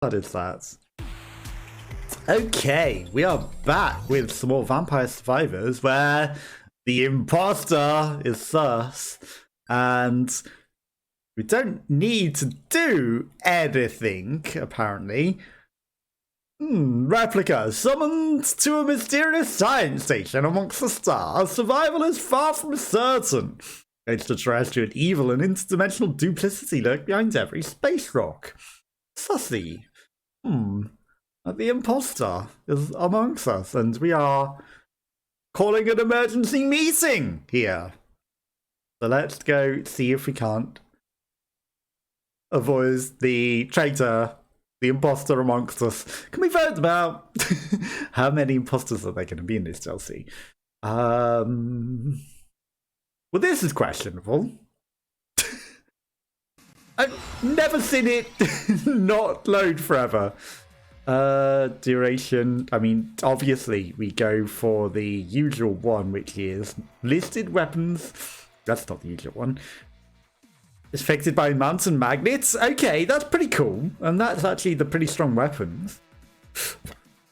What is that? Okay, we are back with some more Vampire Survivors where the imposter is sus and we don't need to do anything, apparently. Replica summoned to a mysterious science station amongst the stars. Survival is far from certain. Extraterrestrial evil and interdimensional duplicity lurk behind every space rock. Sussy. The imposter is amongst us, and we are calling an emergency meeting here. So let's go see if we can't avoid the traitor, the imposter amongst us. Can we vote about how many imposters are there going to be in this Chelsea? Well, this is questionable. I've never seen it not load forever. Duration, I mean, obviously we go for the usual one, which is listed weapons. That's not the usual one. It's affected by mountain magnets. Okay, that's pretty cool. And that's actually the pretty strong weapons.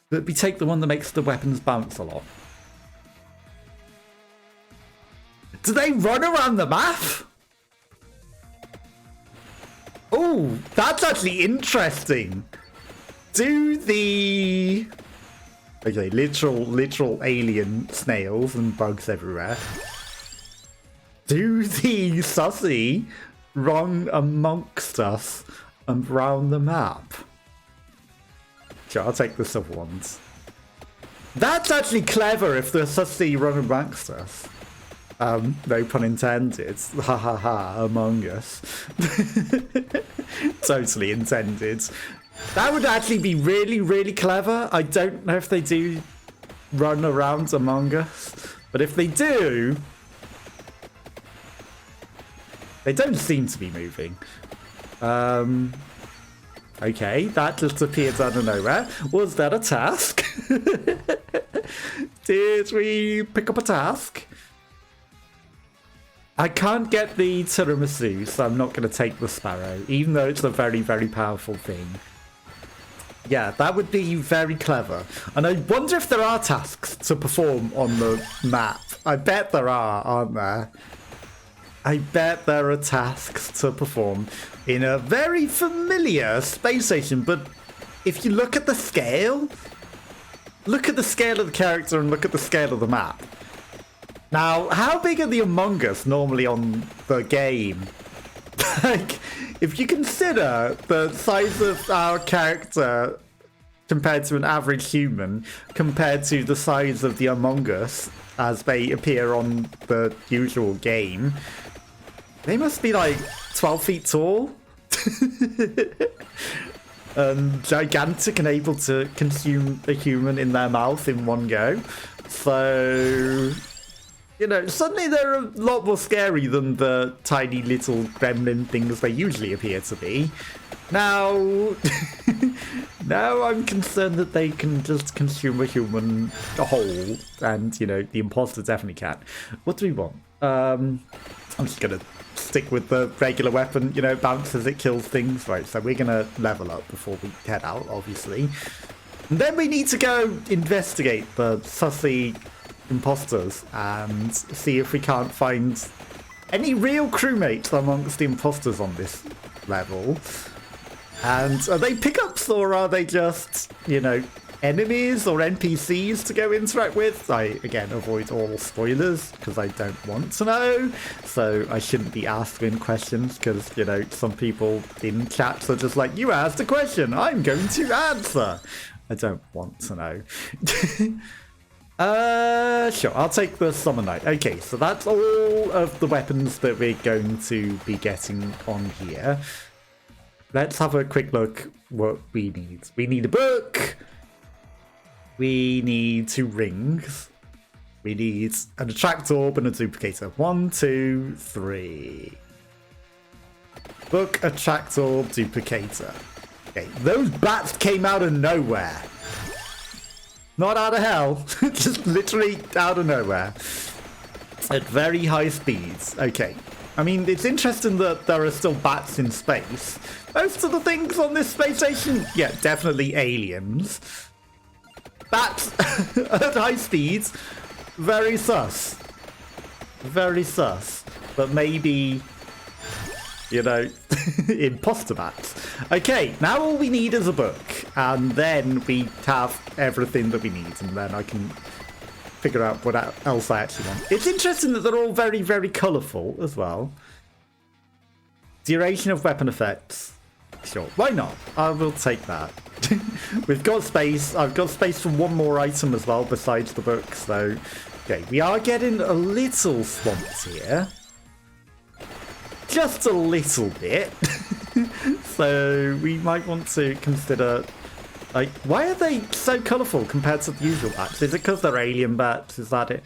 But we take the one that makes the weapons bounce a lot. Do they run around the map? Oh, that's actually interesting. Do the... Okay, literal alien snails and bugs everywhere. Do the sussy run amongst us and around the map? Sure, I'll take the silver ones. That's actually clever if the sussy run amongst us. No pun intended. Ha ha ha, among us. Totally intended. That would actually be really clever. I don't know if they do run around among us, but if they do, they don't seem to be moving. Okay, that just appeared out of nowhere. Was that a task? Did we pick up a task? I can't get the tiramisu, so I'm not going to take the sparrow, even though it's a very powerful thing. Yeah, that would be very clever. And I wonder if there are tasks to perform on the map. I bet there are, aren't there? I bet there are tasks to perform in a very familiar space station, but if you look at the scale of the character and look at the scale of the map. Now, how big are the Among Us normally on the game? Like, if you consider the size of our character compared to an average human, compared to the size of the Among Us as they appear on the usual game, they must be like 12 feet tall. Gigantic and able to consume a human in their mouth in one go. So... you know, suddenly they're a lot more scary than the tiny little gremlin things they usually appear to be. Now, now I'm concerned that they can just consume a human whole, and, you know, the imposter definitely can. What do we want? I'm just going to stick with the regular weapon, you know, bounces, it kills things. Right, so we're going to level up before we head out, obviously. And then we need to go investigate the sussy imposters and see if we can't find any real crewmates amongst the imposters on this level. And are they pickups or are they just, you know, enemies or NPCs to go interact with? I, again, avoid all spoilers because I don't want to know. So I shouldn't be asking questions because, you know, some people in chats are just like, you asked a question, I'm going to answer. I don't want to know. Sure, I'll take the Summer Knight. Okay, so that's all of the weapons that we're going to be getting on here. Let's have a quick look what we need. We need a book. We need 2 rings. We need an attract orb and a duplicator. 1, 2, 3. Book, attract orb, duplicator. Okay, those bats came out of nowhere. Not out of hell, just literally out of nowhere. At very high speeds. Okay, I mean, it's interesting that there are still bats in space. Most of the things on this space station, yeah, definitely aliens. Bats at high speeds, very sus. Very sus. But maybe, you know, imposter bats. Okay, now all we need is a book. And then we have everything that we need. And then I can figure out what else I actually want. It's interesting that they're all very, very colourful as well. Duration of weapon effects. Sure, why not? I will take that. We've got space. I've got space for one more item as well besides the book. So, okay, we are getting a little swamped here. Just a little bit. So we might want to consider... Like, why are they so colourful compared to the usual bats? Is it because they're alien bats? Is that it?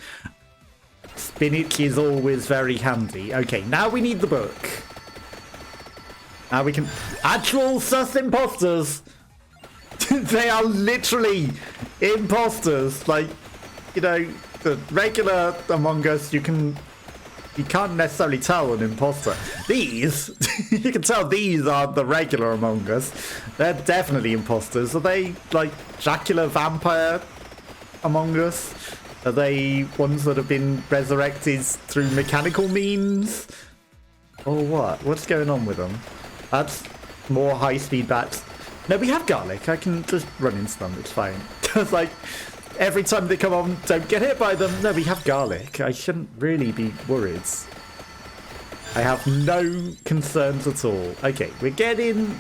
Spinach is always very handy. Okay, now we need the book. Now we can... Actual sus imposters! They are literally imposters. Like, you know, the regular Among Us, you can't necessarily tell an imposter. These, you can tell these aren't the regular Among Us. They're definitely imposters. Are they like Dracula vampire Among Us? Are they ones that have been resurrected through mechanical means? Or what? What's going on with them? That's more high-speed bats. No, we have garlic. I can just run into them. It's fine. Because, like, every time they come on, don't get hit by them. No, we have garlic. I shouldn't really be worried. I have no concerns at all. Okay, we're getting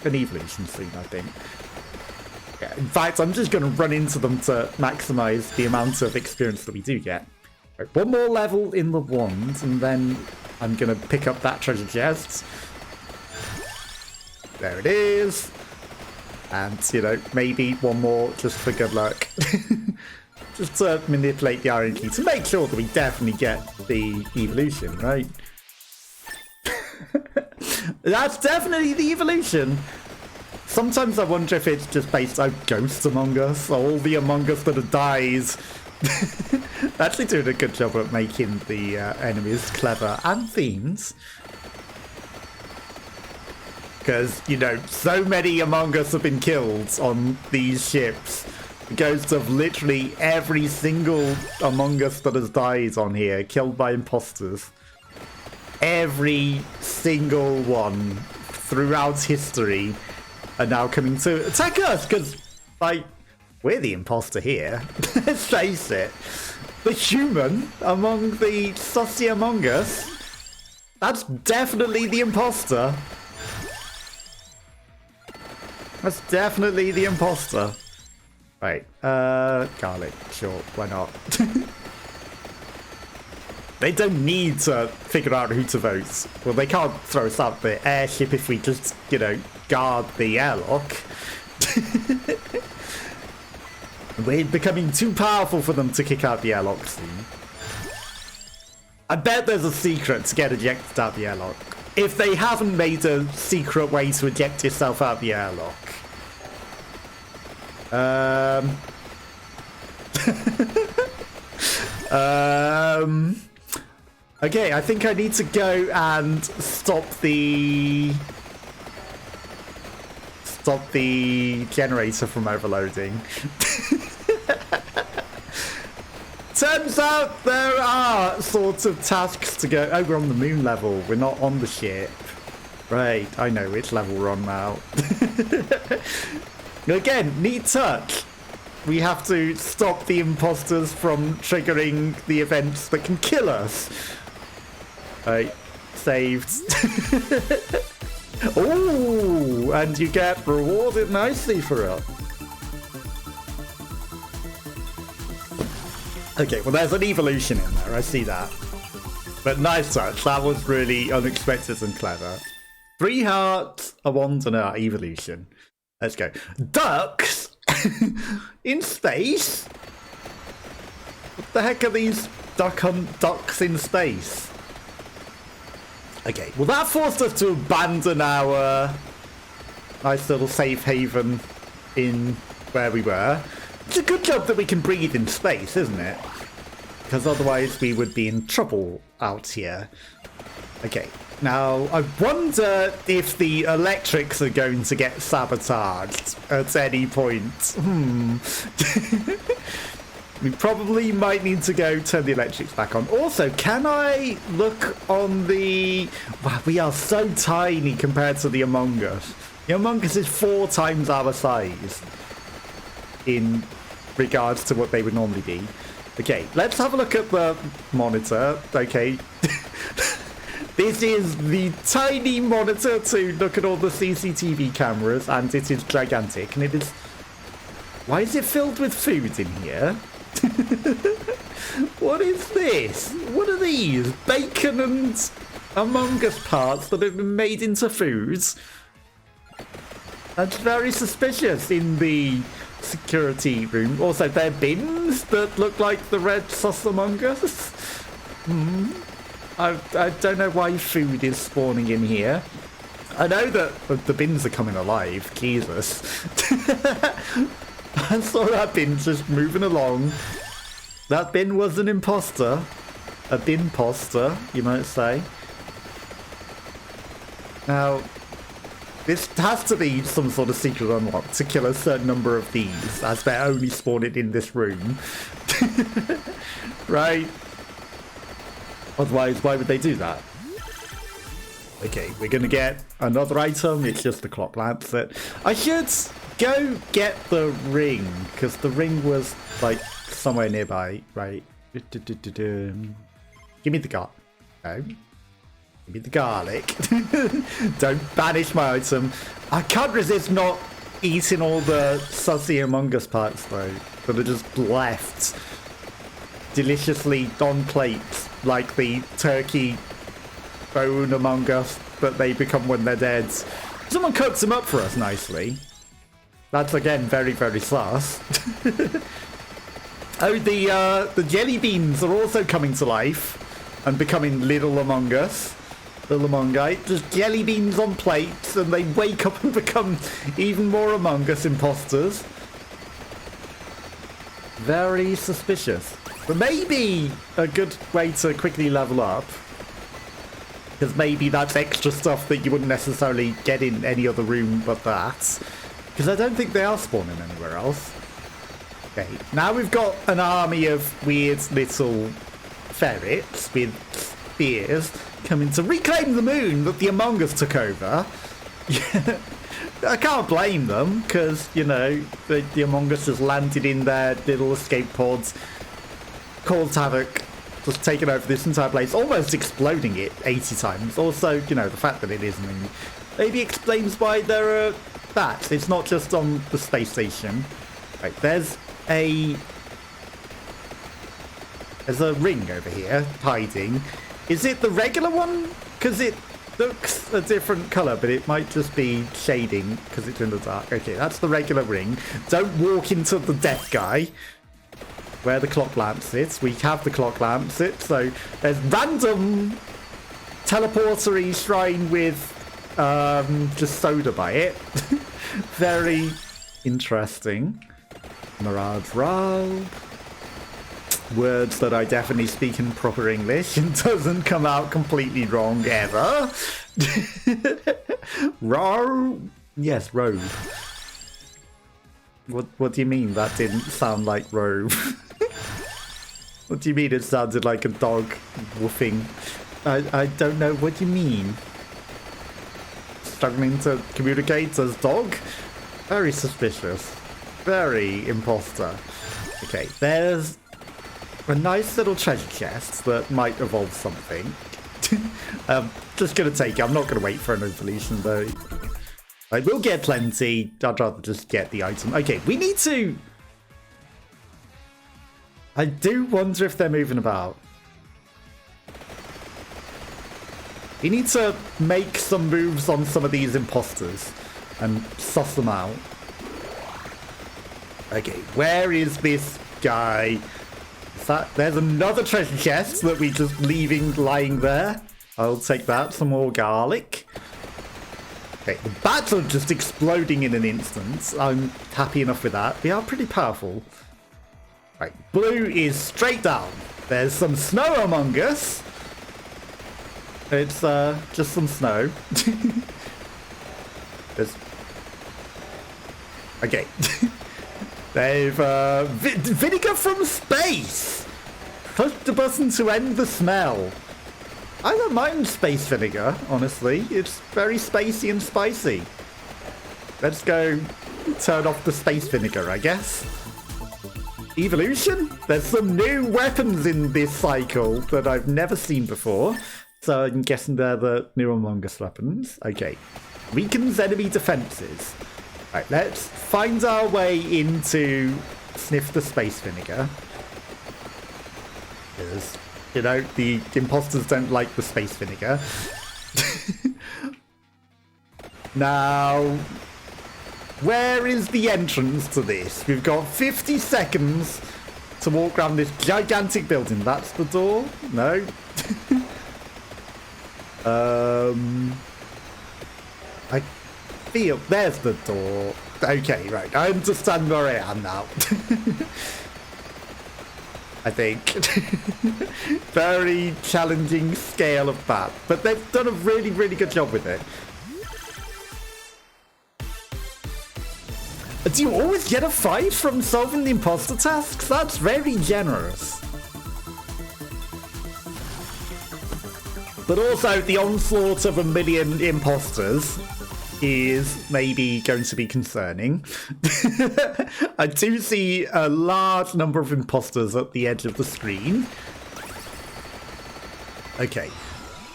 an evolution soon, I think. Yeah, in fact, I'm just going to run into them to maximize the amount of experience that we do get. Right, one more level in the wand, and then I'm going to pick up that treasure chest. There it is. And, you know, maybe one more just for good luck. Just to manipulate the iron key to make sure that we definitely get the evolution, right? That's definitely the evolution. Sometimes I wonder if it's just based on ghosts Among Us, all the Among Us that have died. Actually doing a good job at making the enemies clever and themes. Because, you know, so many Among Us have been killed on these ships. The ghosts of literally every single Among Us that has died on here, killed by imposters. Every single one throughout history are now coming to attack us, because, like, we're the imposter here. Let's face it. The human among the sussy Among Us, that's definitely the imposter. That's definitely the imposter. Right, garlic, sure, why not? They don't need to figure out who to vote. Well, they can't throw us out the airship if we just, you know, guard the airlock. We're becoming too powerful for them to kick out the airlock soon. I bet there's a secret to get ejected out the airlock. If they haven't made a secret way to eject yourself out the airlock. Okay, I think I need to go and stop the generator from overloading. Turns out there are sorts of tasks to go. Oh, we're on the moon level. We're not on the ship. Right, I know which level we're on now. Again, neat touch. We have to stop the imposters from triggering the events that can kill us. Right, saved. Ooh, and you get rewarded nicely for it. Okay, well, there's an evolution in there. I see that. But nice touch. That was really unexpected and clever. 3 hearts, a wand, and an evolution. Let's go. Ducks in space? What the heck are these ducks in space? Okay, well, that forced us to abandon our nice little safe haven in where we were. It's a good job that we can breathe in space, isn't it? Because otherwise we would be in trouble out here. Okay, now I wonder if the electrics are going to get sabotaged at any point. We probably might need to go turn the electrics back on. Also, can I look on the... Wow, we are so tiny compared to the amongus. The amongus is 4 times our size in regards to what they would normally be. Okay, let's have a look at the monitor. Okay. This is the tiny monitor to look at all the CCTV cameras, and it is gigantic. And it is... Why is it filled with food in here? What is this? What are these? Bacon and Among Us parts that have been made into foods? That's very suspicious in the security room. Also, there are bins that look like the red sauce Among Us. I don't know why food is spawning in here. I know that the bins are coming alive. Jesus. I saw that bin just moving along. That bin was an imposter. A bin-poster, you might say. Now, this has to be some sort of secret unlock to kill a certain number of these, as they're only spawning in this room. Right? Otherwise, why would they do that? Okay, we're gonna get another item. It's just the clock lancet. I should go get the ring, because the ring was, like, somewhere nearby, right? Give me the garlic. No. Give me the garlic. Don't banish my item. I can't resist not eating all the sussy Among Us parts, though, that are just left deliciously on plates, like the turkey bone Among Us that they become when they're dead. Someone cuts them up for us nicely. That's, again, very, very sus. Oh, the jelly beans are also coming to life and becoming little Among Us. Little Amongite. Just jelly beans on plates, and they wake up and become even more Among Us imposters. Very suspicious. But maybe a good way to quickly level up, because maybe that's extra stuff that you wouldn't necessarily get in any other room but that. Because I don't think they are spawning anywhere else. Okay, now we've got an army of weird little ferrets with spears coming to reclaim the moon that the Among Us took over. I can't blame them, because, you know, the Among Us just landed in their little escape pods, caused havoc, just taking over this entire place, almost exploding it 80 times. Also, you know, the fact that it is a moon maybe explains why there are bats. It's not just on the space station. Right, there's a ring over here hiding. Is it the regular one? Because it looks a different colour, but it might just be shading because it's in the dark. Okay, that's the regular ring. Don't walk into the death guy where the clock lamp sits. We have the clock lamp sit, so there's random teleportery shrine with just soda by it. Very interesting. Mirage Rob. Words that I definitely speak in proper English and doesn't come out completely wrong ever. Robe. Yes, robe. What do you mean that didn't sound like robe? What do you mean it sounded like a dog woofing? I don't know what you mean. Struggling to communicate as dog? Very suspicious. Very imposter. Okay, there's a nice little treasure chest that might evolve something. Just gonna take it. I'm not gonna wait for an evolution though. I will get plenty. I'd rather just get the item. Okay, we need to... I do wonder if they're moving about. We need to make some moves on some of these imposters and suss them out. Okay, where is this guy? There's another treasure chest that we just leaving lying there. I'll take that. Some more garlic. Okay, the bats are just exploding in an instant. I'm happy enough with that. They are pretty powerful. Right, blue is straight down. There's some snow among us. It's just some snow. There's... Okay. They've vinegar from space. Push the button to end the smell. I don't mind space vinegar, honestly. It's very spacey and spicy. Let's go turn off the space vinegar, I guess. Evolution? There's some new weapons in this cycle that I've never seen before. So I'm guessing they're the new amongus weapons. Okay. Weakens enemy defenses. Right, let's find our way into sniff the space vinegar. Because, you know, the imposters don't like the space vinegar. Now, where is the entrance to this? We've got 50 seconds to walk around this gigantic building. That's the door? No? I feel... There's the door. Okay, right. I understand where I am now. I think. Very challenging scale of that. But they've done a really, really good job with it. Do you always get a 5 from solving the imposter tasks? That's very generous. But also, the onslaught of 1 million imposters is maybe going to be concerning. I do see a large number of imposters at the edge of the screen. Okay.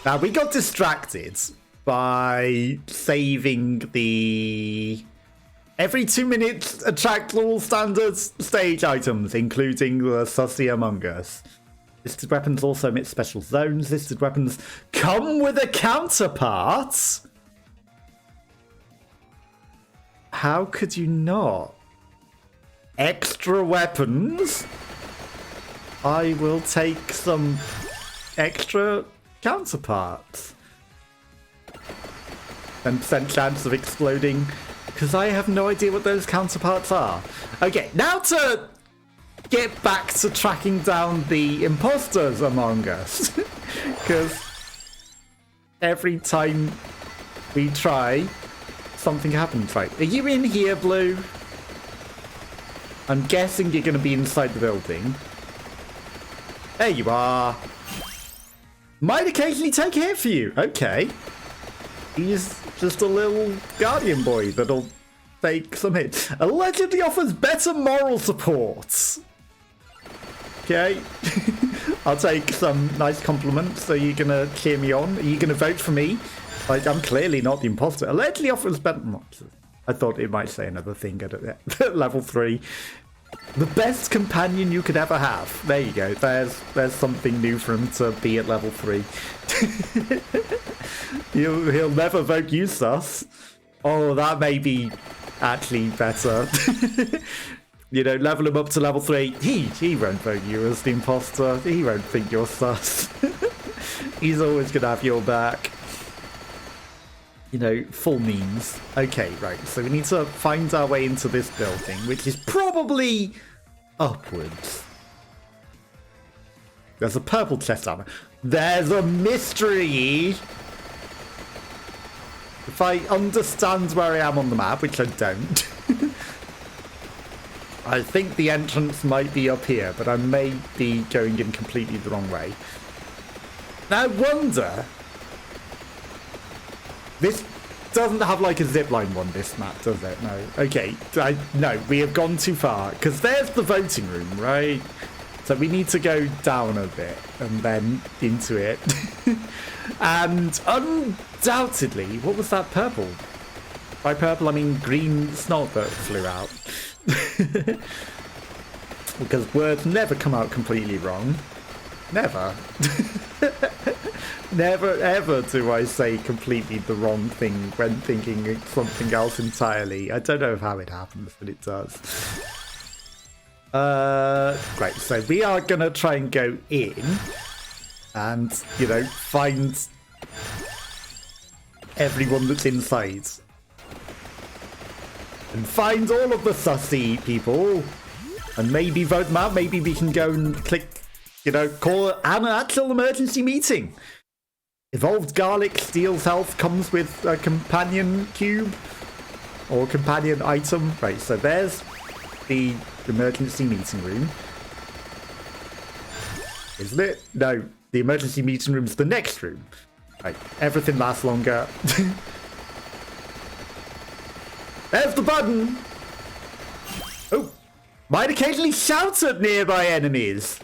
Now, we got distracted by saving the... Every 2 minutes, attract all standard stage items, including the sussy amongus. Listed weapons also emit special zones. Listed weapons come with a counterpart. How could you not? Extra weapons? I will take some extra counterparts. 10% chance of exploding, because I have no idea what those counterparts are. Okay, now to get back to tracking down the imposters among us. Because every time we try, something happens. Right, are you in here, Blue? I'm guessing you're going to be inside the building. There you are. Might occasionally take a hit for you. Okay. He's just a little guardian boy that'll take some hits. Allegedly offers better moral support. Okay. I'll take some nice compliments. Are you going to cheer me on? Are you going to vote for me? Like, I'm clearly not the imposter. Allegedly offers better... I thought it might say another thing at level 3. The best companion you could ever have. There you go. There's something new for him to be at level 3. He'll never vote you, sus. Oh, that may be actually better. You know, level him up to level 3. He won't vote you as the imposter. He won't think you're sus. He's always going to have your back. You know, full memes. Okay, right. So we need to find our way into this building, which is probably upwards. There's a purple chest armor. There's a mystery. If I understand where I am on the map, which I don't, I think the entrance might be up here, but I may be going in completely the wrong way. Now, I wonder... This doesn't have like a zipline one, this map, does it? No. Okay. No, we have gone too far. Because there's the voting room, right? So we need to go down a bit and then into it. And undoubtedly, what was that purple? By purple, I mean green snot that flew out. Because words never come out completely wrong. Never. Never ever do I say completely the wrong thing when thinking something else entirely. I don't know how it happens, but it does. Great, so we are gonna try and go in and, you know, find everyone that's inside. And find all of the sussy people. And maybe vote them out. Maybe we can go and click, you know, call an actual emergency meeting. Evolved garlic steals health, comes with a companion cube or companion item. Right, so there's the emergency meeting room. Isn't it? No, the emergency meeting room's the next room. Right, everything lasts longer. There's the button! Oh, might occasionally shout at nearby enemies.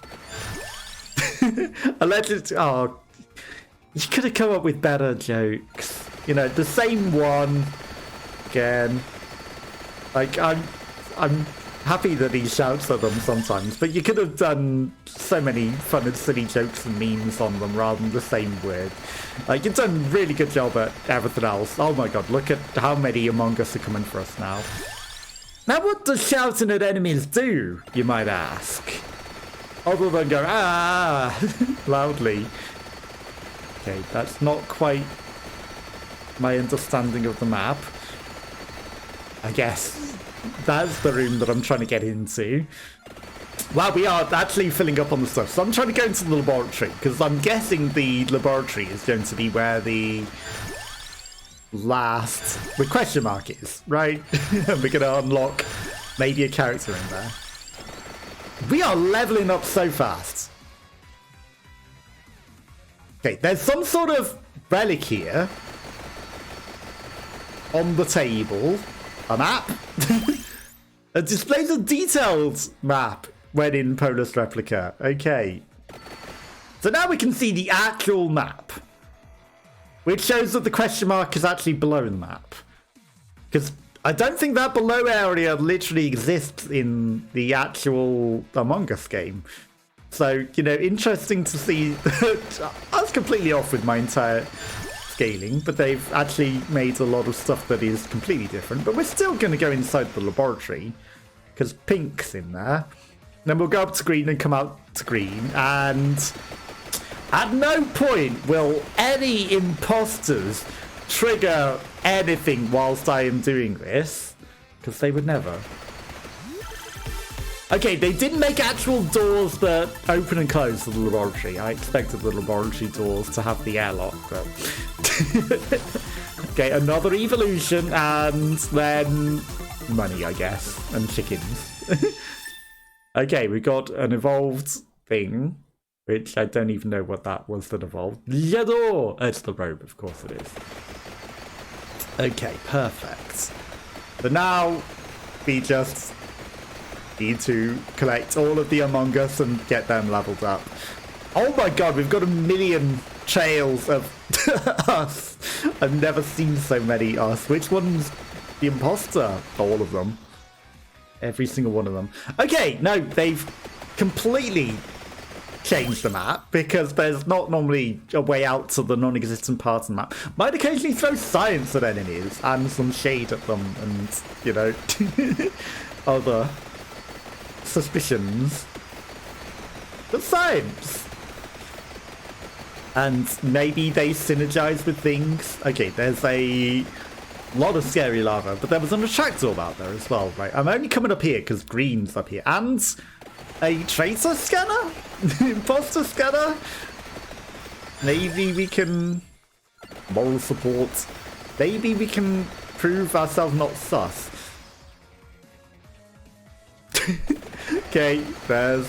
Alleged. Oh, you could have come up with better jokes. You know, the same one again. Like, I'm happy that he shouts at them sometimes, but you could have done so many fun and silly jokes and memes on them rather than the same word. Like, you've done a really good job at everything else. Oh my god, look at how many Among Us are coming for us now. Now, what does shouting at enemies do, you might ask? Other than go, ah, loudly. Okay, that's not quite my understanding of the map. I guess that's the room that I'm trying to get into. Wow, we are actually filling up on the stuff. So I'm trying to go into the laboratory, because I'm guessing the laboratory is going to be where the question mark is, right? And we're going to unlock maybe a character in there. We are leveling up so fast. Okay, there's some sort of relic here on the table. A map. It displays a detailed map when in Polus replica. Okay. So now we can see the actual map, which shows that the question mark is actually below the map. Because I don't think that below area literally exists in the actual Among Us game. So, you know, interesting to see. I was completely off with my entire scaling, but they've actually made a lot of stuff that is completely different. But we're still going to go inside the laboratory, because pink's in there. Then we'll go up to green and come out to green, and at no point will any imposters trigger anything whilst I am doing this, because they would never. Okay, they didn't make actual doors that open and close to the laboratory. I expected the laboratory doors to have the airlock, but... Okay, another evolution, and then money, I guess, and chickens. Okay, we got an evolved thing, which I don't even know what that was that evolved. J'adore! It's the robe, of course it is. Okay, perfect. So now we just need to collect all of the Among Us and get them leveled up. Oh my god, we've got a million trails of us. I've never seen so many us. Which one's the imposter? All of them. Every single one of them. Okay, no, they've completely changed the map, because there's not normally a way out to the non-existent part of the map. Might occasionally throw science at enemies and some shade at them and, you know, other suspicions. But science! And maybe they synergize with things. Okay, there's a lot of scary lava, but there was an attractor out there as well, right? I'm only coming up here because green's up here. And a traitor scanner? Imposter scanner? Maybe we can... moral support. Maybe we can prove ourselves not sus. Okay, there's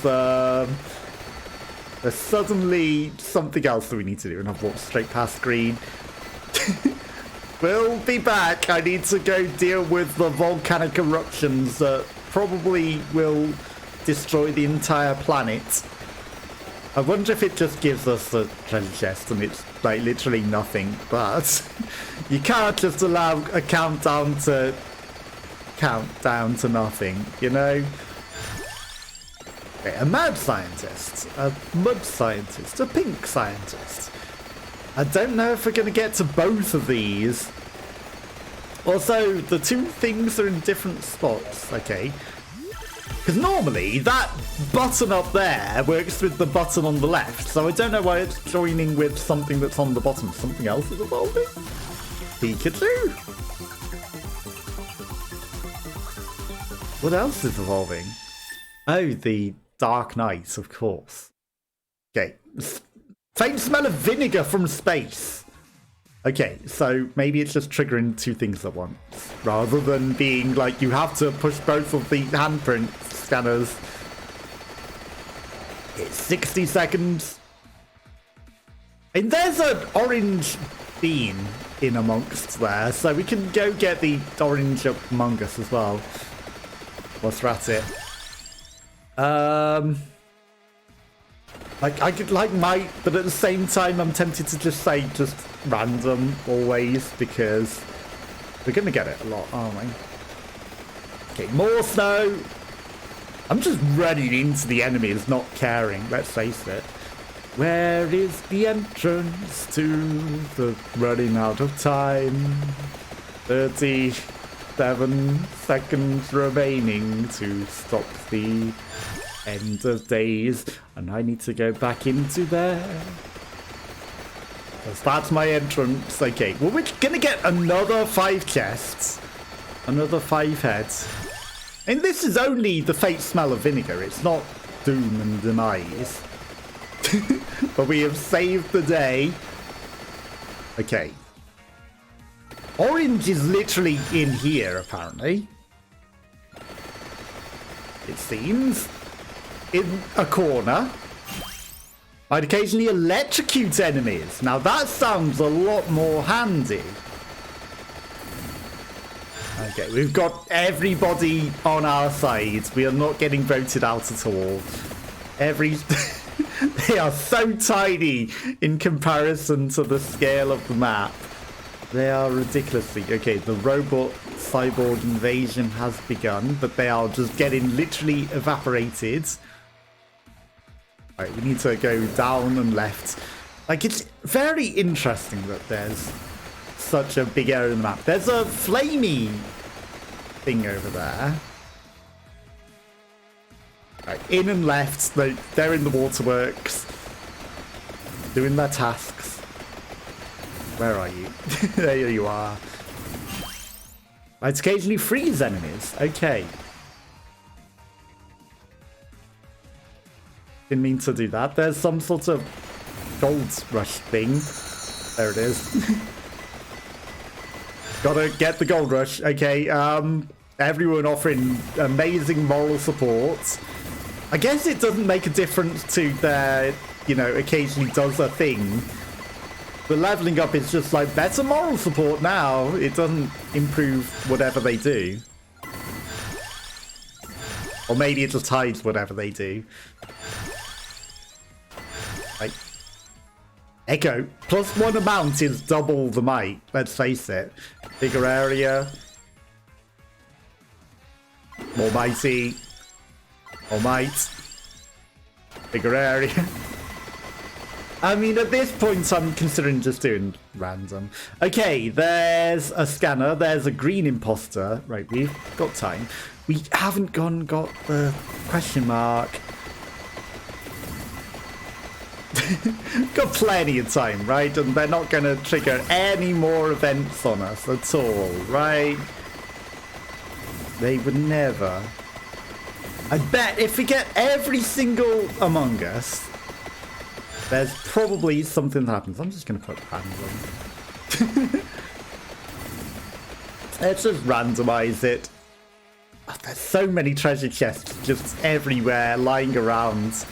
suddenly something else that we need to do, and I've walked straight past green. We'll be back. I need to go deal with the volcanic eruptions that probably will destroy the entire planet. I wonder if it just gives us a treasure chest and it's like literally nothing, but you can't just allow a countdown to nothing, you know? Okay, a mad scientist, a mud scientist, a pink scientist. I don't know if we're going to get to both of these. Also, the two things are in different spots, okay? Because normally, that button up there works with the button on the left, so I don't know why it's joining with something that's on the bottom. Something else is evolving? Pikachu? What else is evolving? Oh, the Dark Knight, of course. Okay. Faint smell of vinegar from space. Okay, so maybe it's just triggering two things at once. Rather than being like you have to push both of the handprint scanners. It's 60 seconds. And there's an orange bean in amongst there, so we can go get the orange mongus as well. Whilst we're at it. Like, I could like might, but at the same time I'm tempted to just say just random always, because we're gonna get it a lot, aren't we? Okay, more snow. I'm just running into the enemies, not caring, let's face it. Where is the entrance to the running out of time? 37 seconds remaining to stop the end of days. And I need to go back into there. Because that's my entrance. Okay, well, we're gonna get another 5 chests. Another 5 heads. And this is only the faint smell of vinegar. It's not doom and demise. But we have saved the day. Okay. Orange is literally in here, apparently. It seems. In a corner. I'd occasionally electrocute enemies. Now that sounds a lot more handy. Okay, we've got everybody on our side. We are not getting voted out at all. They are so tiny in comparison to the scale of the map. They are ridiculously... Okay, the robot cyborg invasion has begun, but they are just getting literally evaporated. Right, we need to go down and left. Like, it's very interesting that there's such a big area in the map. There's a flamey thing over there. Right, in and left. They're in the waterworks. Doing their tasks. Where are you? There you are. Might occasionally freeze enemies. Okay. Didn't mean to do that. There's some sort of gold rush thing. There it is. Gotta get the gold rush. Okay, everyone offering amazing moral support. I guess it doesn't make a difference to their, you know, occasionally does a thing. The leveling up is just like better moral support now. It doesn't improve whatever they do. Or maybe it just hides whatever they do. Like, Echo, +1 amount is double the might, let's face it. Bigger area. More mighty. More might. Bigger area. I mean, at this point, I'm considering just doing random. Okay, there's a scanner. There's a green imposter. Right, we've got time. We haven't got the question mark. Got plenty of time, right? And they're not going to trigger any more events on us at all, right? They would never. I bet if we get every single Among Us, there's probably something that happens. I'm just going to put random. Let's just randomize it. Oh, there's so many treasure chests just everywhere, lying around.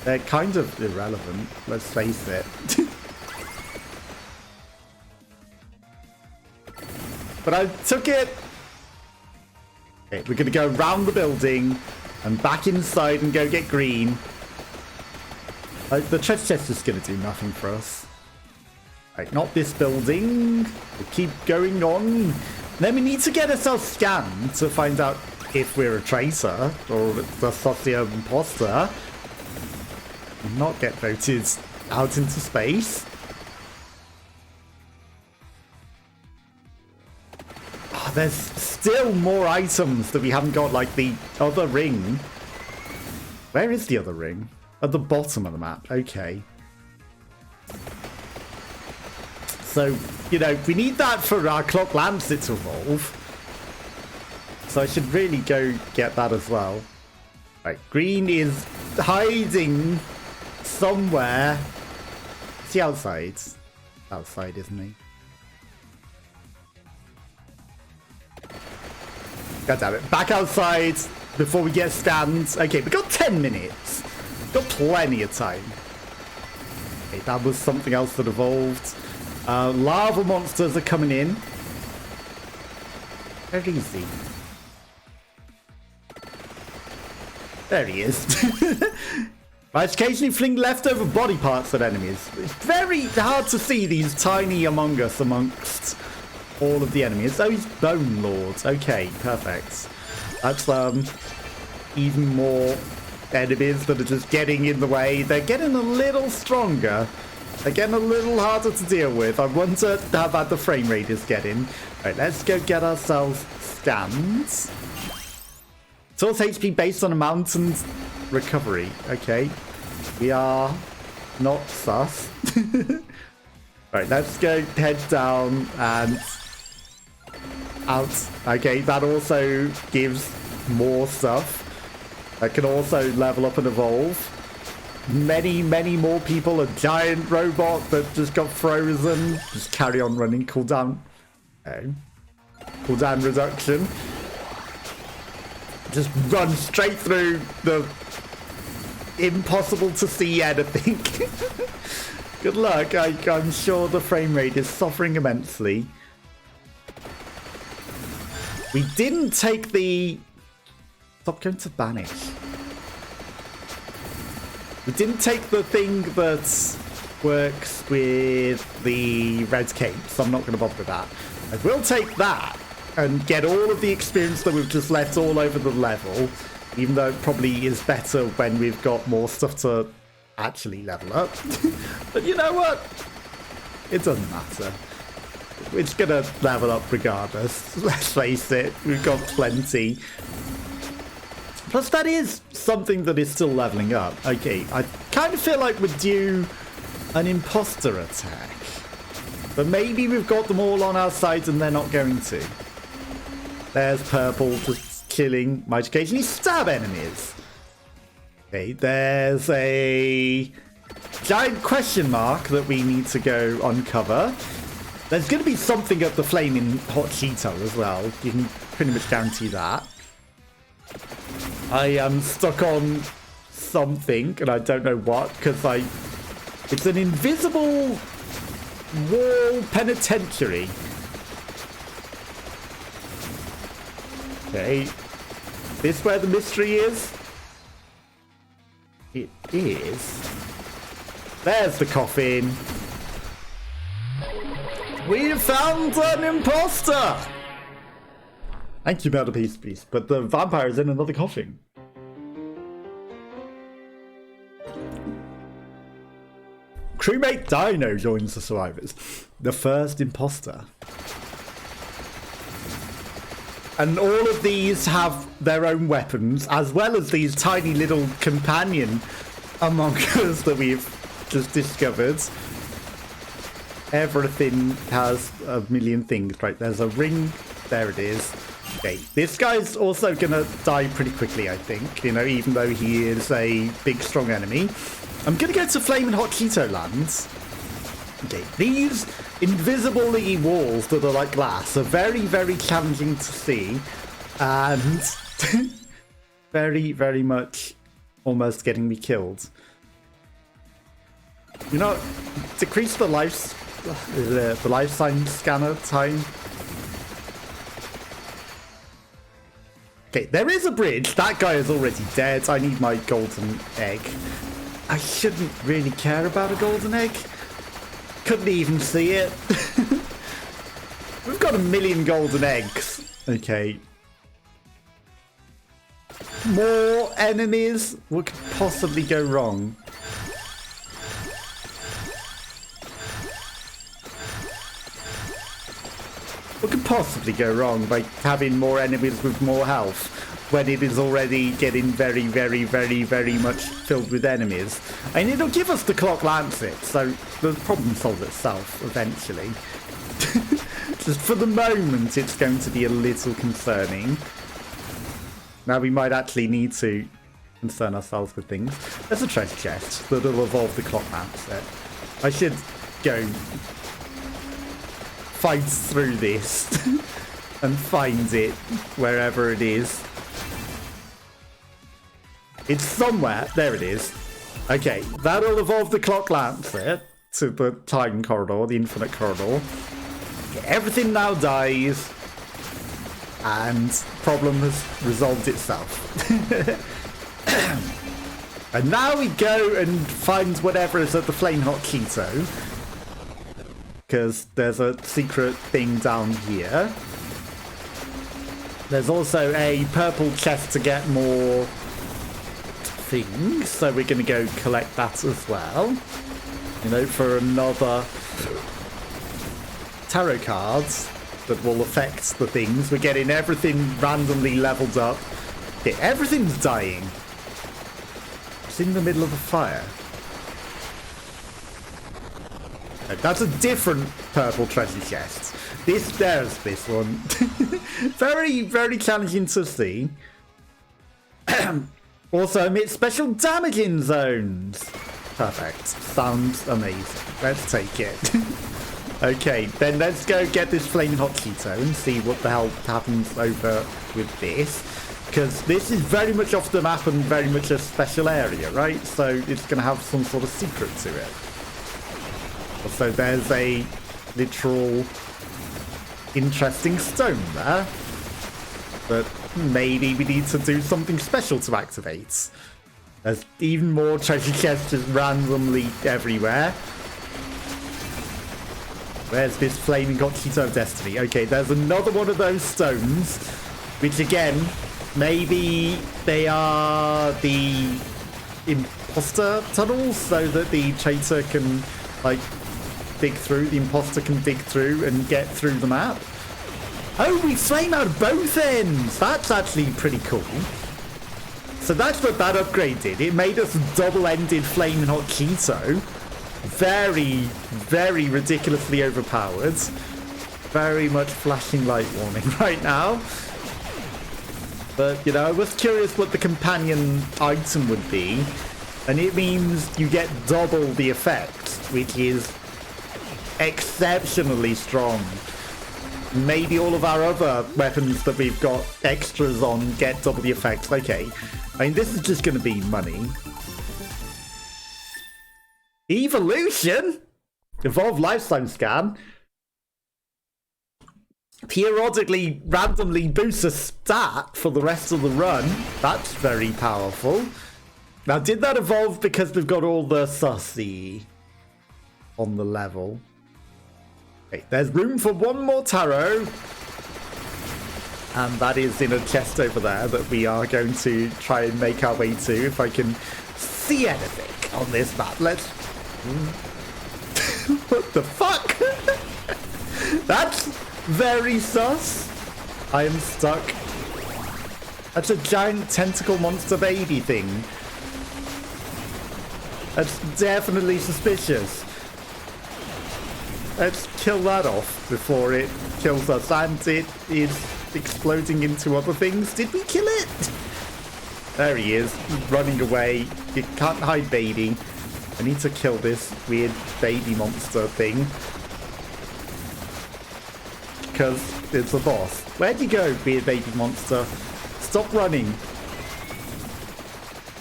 They're kind of irrelevant, let's face it. But I took it. Okay, we're going to go around the building and back inside and go get green. The treasure chest is going to do nothing for us. Right, not this building. We'll keep going on. Then we need to get ourselves scanned to find out if we're a traitor or the sussy imposter. Not get voted out into space. Oh, there's still more items that we haven't got, like the other ring. Where is the other ring? At the bottom of the map. Okay. So, you know, we need that for our clock lamps to evolve. So I should really go get that as well. Right, green is hiding somewhere. Is he outside? Outside, isn't he? God damn it. Back outside before we get scanned. Okay, we got 10 minutes. Got plenty of time. Okay, that was something else that evolved. Lava monsters are coming in. Very easy. There he is. I occasionally fling leftover body parts at enemies. It's very hard to see these tiny amongus amongst all of the enemies. Oh, he's Bone Lords. Okay, perfect. That's even more enemies that are just getting in the way. They're getting a little stronger. They're getting a little harder to deal with. I wonder how bad the frame rate is getting. Alright, let's go get ourselves scanned. Source HP based on a mountain's recovery. Okay. We are not sus. Right, let's go head down and out. Okay, that also gives more stuff. That can also level up and evolve. Many more people. A giant robot that just got frozen. Just carry on running. Cooldown. Okay. Cooldown reduction. Just run straight through the impossible to see anything. Good luck. I'm sure the frame rate is suffering immensely. We didn't take the... Stop going to banish. We didn't take the thing that works with the red cape, so I'm not going to bother with that. I will take that and get all of the experience that we've just left all over the level, even though it probably is better when we've got more stuff to actually level up. But you know what? It doesn't matter. We're just going to level up regardless. Let's face it, we've got plenty. Plus, that is something that is still leveling up. Okay, I kind of feel like we're due an imposter attack. But maybe we've got them all on our side and they're not going to. There's purple just killing. Might occasionally stab enemies. Okay, there's a giant question mark that we need to go uncover. There's going to be something at the flaming hot Cheeto as well. You can pretty much guarantee that. I am stuck on something, and I don't know what, because it's an invisible wall penitentiary. Okay. This where the mystery is? It is. There's the coffin. We found an imposter! Thank you, Murder Peace. But the vampire is in another coffin. Crewmate Dino joins the survivors. The first imposter. And all of these have their own weapons, as well as these tiny little companion among us that we've just discovered. Everything has a million things. Right, there's a ring. There it is. Okay, this guy's also gonna die pretty quickly, I think. You know, even though he is a big, strong enemy. I'm gonna go to Flamin' Hot Cheeto Lands. Okay, these invisible walls that are like glass are very challenging to see. And very much almost getting me killed. You know, decrease the life sign scanner time. Okay, there is a bridge. That guy is already dead. I need my golden egg. I shouldn't really care about a golden egg. Couldn't even see it. We've got 1 million golden eggs. Okay. More enemies? What could possibly go wrong? What could possibly go wrong by having more enemies with more health when it is already getting very much filled with enemies? And it'll give us the clock lancet, so the problem solves itself eventually. Just for the moment, it's going to be a little concerning. Now we might actually need to concern ourselves with things. There's a treasure chest that'll evolve the clock lancet. I should go fight through this and find it wherever it is. It's somewhere. There it is. Okay, that'll evolve the clock lancer to the time corridor, the infinite corridor. Okay, everything now dies, and problem has resolved itself. And now we go and find whatever is at the Flame Hot Keto, because there's a secret thing down here. There's also a purple chest to get more things, so we're going to go collect that as well. You know, for another tarot cards that will affect the things. We're getting everything randomly leveled up. Okay, everything's dying. It's in the middle of a fire. That's a different purple treasure chest. There's this one. Very, very challenging to see. Also emit special damaging zones. Perfect. Sounds amazing. Let's take it. Okay, then let's go get this flaming hot keto and see what the hell happens over with this. Because this is very much off the map and very much a special area, right? So it's going to have some sort of secret to it. Also, there's a literal interesting stone there. But maybe we need to do something special to activate. There's even more treasure chests just randomly everywhere. Where's this flaming hot keto of destiny? Okay, there's another one of those stones, which again, maybe they are the imposter tunnels, so that the traitor can like dig through, the imposter can dig through and get through the map. Oh, we flame out both ends! That's actually pretty cool. So that's what that upgrade did. It made us double-ended flaming hot keto. Very, very ridiculously overpowered. Very much flashing light warning right now. But, you know, I was curious what the companion item would be. And it means you get double the effect, which is exceptionally strong. Maybe all of our other weapons that we've got extras on get double the effect. Okay. I mean, this is just going to be money. Evolution? Evolve lifetime scan. Periodically, randomly boosts a stat for the rest of the run. That's very powerful. Now, did that evolve because we've got all the sussy on the level? Okay, there's room for one more tarot. And that is in a chest over there that we are going to try and make our way to. If I can see anything on this map. Let's... What the fuck? That's very sus. I am stuck. That's a giant tentacle monster baby thing. That's definitely suspicious. Let's kill that off before it kills us. And it is exploding into other things. Did we kill it? There he is, running away. You can't hide, baby. I need to kill this weird baby monster thing. Because it's a boss. Where'd you go, weird baby monster? Stop running.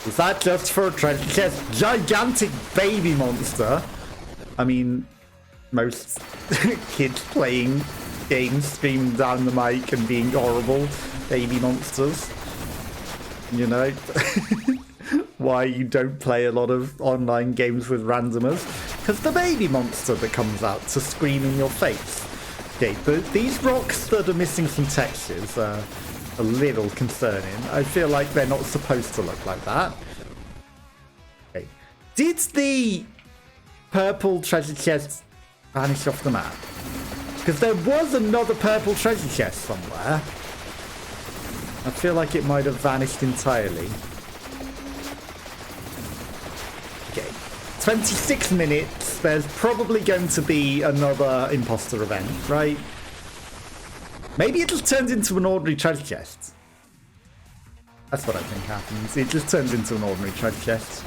Is that just for a treasure chest? Gigantic baby monster. I mean, most kids playing games screaming down the mic and being horrible baby monsters. You know? Why you don't play a lot of online games with randomers? Because the baby monster that comes out to scream in your face. Okay, but these rocks that are missing some textures are a little concerning. I feel like they're not supposed to look like that. Okay. Did the purple treasure chest vanish off the map? Because there was another purple treasure chest somewhere. I feel like it might have vanished entirely. Okay. 26 minutes. There's probably going to be another imposter event, right? Maybe it just turns into an ordinary treasure chest. That's what I think happens. It just turns into an ordinary treasure chest.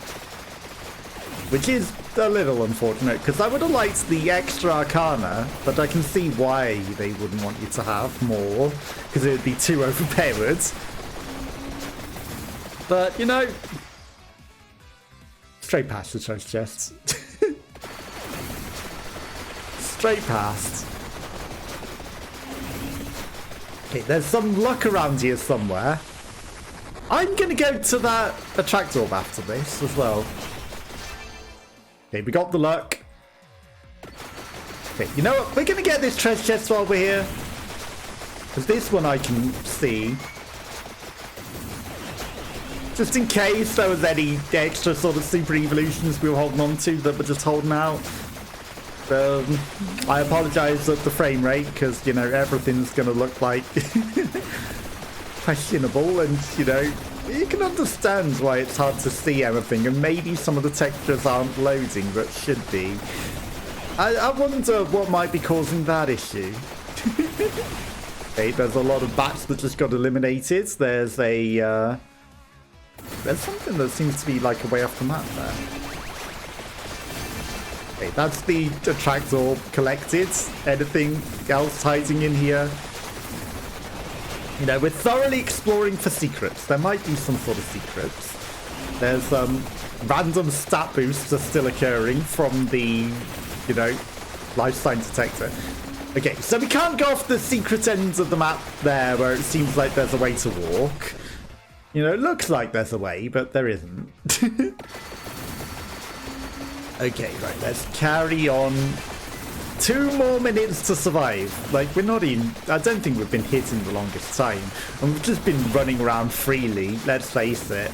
Which is a little unfortunate, because I would have liked the extra arcana, but I can see why they wouldn't want you to have more, because it would be too overpowered. But, you know, straight past the treasure chests. Straight past. Okay, there's some luck around here somewhere. I'm going to go to that attract orb after this as well. Okay, we got the luck. Okay, you know what? We're going to get this treasure chest while we're here. Because this one I can see. Just in case there was any extra sort of super evolutions we were holding on to that we're just holding out. I apologise at the frame rate because, you know, everything's going to look like questionable, and, you know, you can understand why it's hard to see everything, and maybe some of the textures aren't loading that should be. I wonder what might be causing that issue. Okay, there's a lot of bats that just got eliminated. There's a there's something that seems to be like a way off the map there. Okay, that's the attract orb collected. Anything else hiding in here? You know, we're thoroughly exploring for secrets. There might be some sort of secrets. There's random stat boosts are still occurring from the, you know, life sign detector. Okay, so we can't go off the secret ends of the map there where it seems like there's a way to walk. You know, it looks like there's a way, but there isn't. Okay, right, let's carry on. 2 more minutes to survive. Like, we're not in... I don't think we've been hit in the longest time. And we've just been running around freely, let's face it.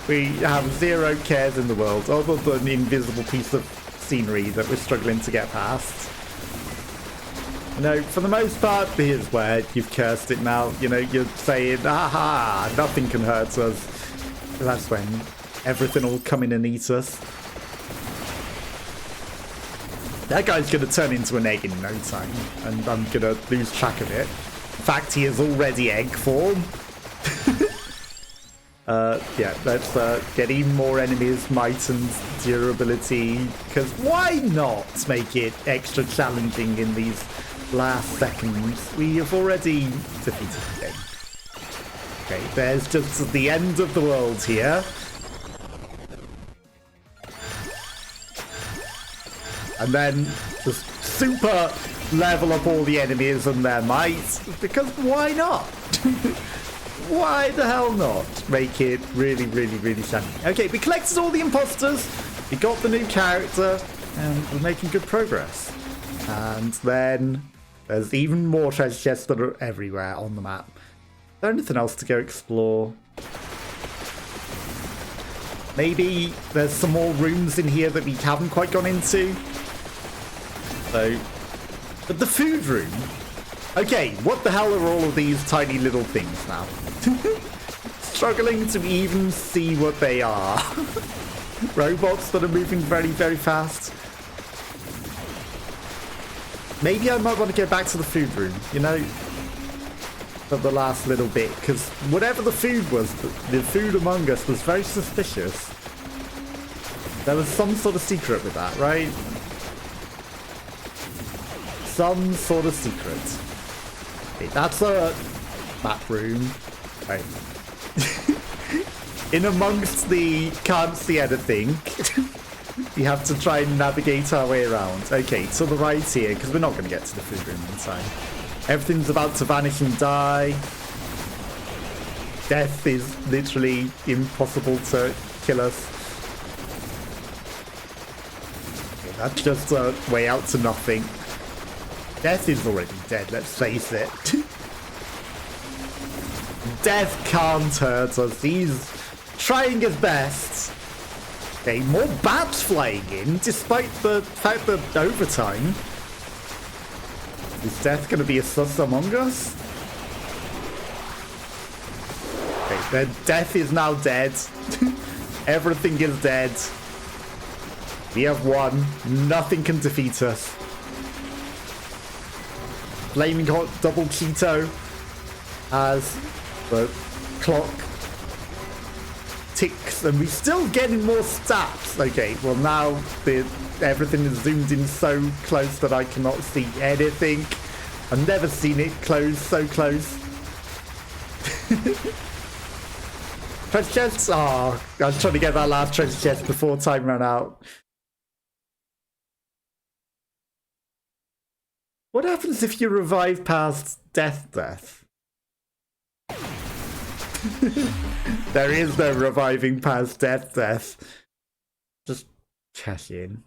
We have 0 cares in the world, other than the invisible piece of scenery that we're struggling to get past. You know, for the most part, here's where you've cursed it now. You know, you're saying, aha, nothing can hurt us. That's when everything will come in and eat us. That guy's going to turn into an egg in no time, and I'm going to lose track of it. In fact, he is already egg form. Yeah, let's get even more enemies, might and durability, because why not make it extra challenging in these last seconds? We have already defeated the game. Okay, there's just the end of the world here. And then just super level up all the enemies and their might, because why not? Why the hell not? Make it really, really, really challenging. Okay, we collected all the imposters, we got the new character, and we're making good progress. And then there's even more treasure chests that are everywhere on the map. Is there anything else to go explore? Maybe there's some more rooms in here that we haven't quite gone into. So, but the food room. Okay, what the hell are all of these tiny little things now? Struggling to even see what they are. Robots that are moving very, very fast. Maybe I might want to go back to the food room, you know, for the last little bit, because whatever the food was, the food among us was very suspicious. There was some sort of secret with that, right? Some sort of secret. Okay, that's a map room. Right. In amongst the can't see anything, we have to try and navigate our way around. Okay, to the right here, because we're not going to get to the food room in time. Everything's about to vanish and die. Death is literally impossible to kill us. Okay, that's just a way out to nothing. Death is already dead, let's face it. Death can't hurt us. He's trying his best. Okay, more bats flying in, despite the fact that overtime. Is Death going to be a sus among us? Okay, their Death is now dead. Everything is dead. We have won. Nothing can defeat us. Flaming Hot Double Cheeto as the clock ticks, and we're still getting more stats. Okay, well now everything is zoomed in so close that I cannot see anything. I've never seen it close so close. Treasure chests? Oh, I was trying to get that last treasure chest before time ran out. What happens if you revive past death? There is no reviving past death. Just checking.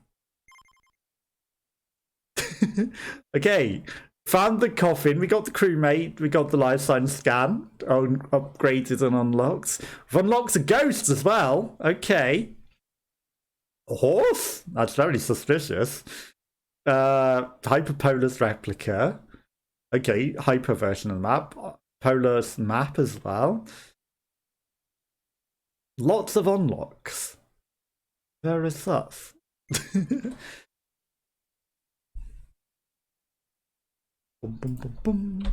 Okay, found the coffin, we got the crewmate, we got the life sign scan, upgraded and unlocked. We've unlocked a ghost as well. Okay. A horse? That's very suspicious. Hyperpolus replica. Okay, hyper version of the map. Polus map as well. Lots of unlocks. Very sus. Boom, boom, boom, boom.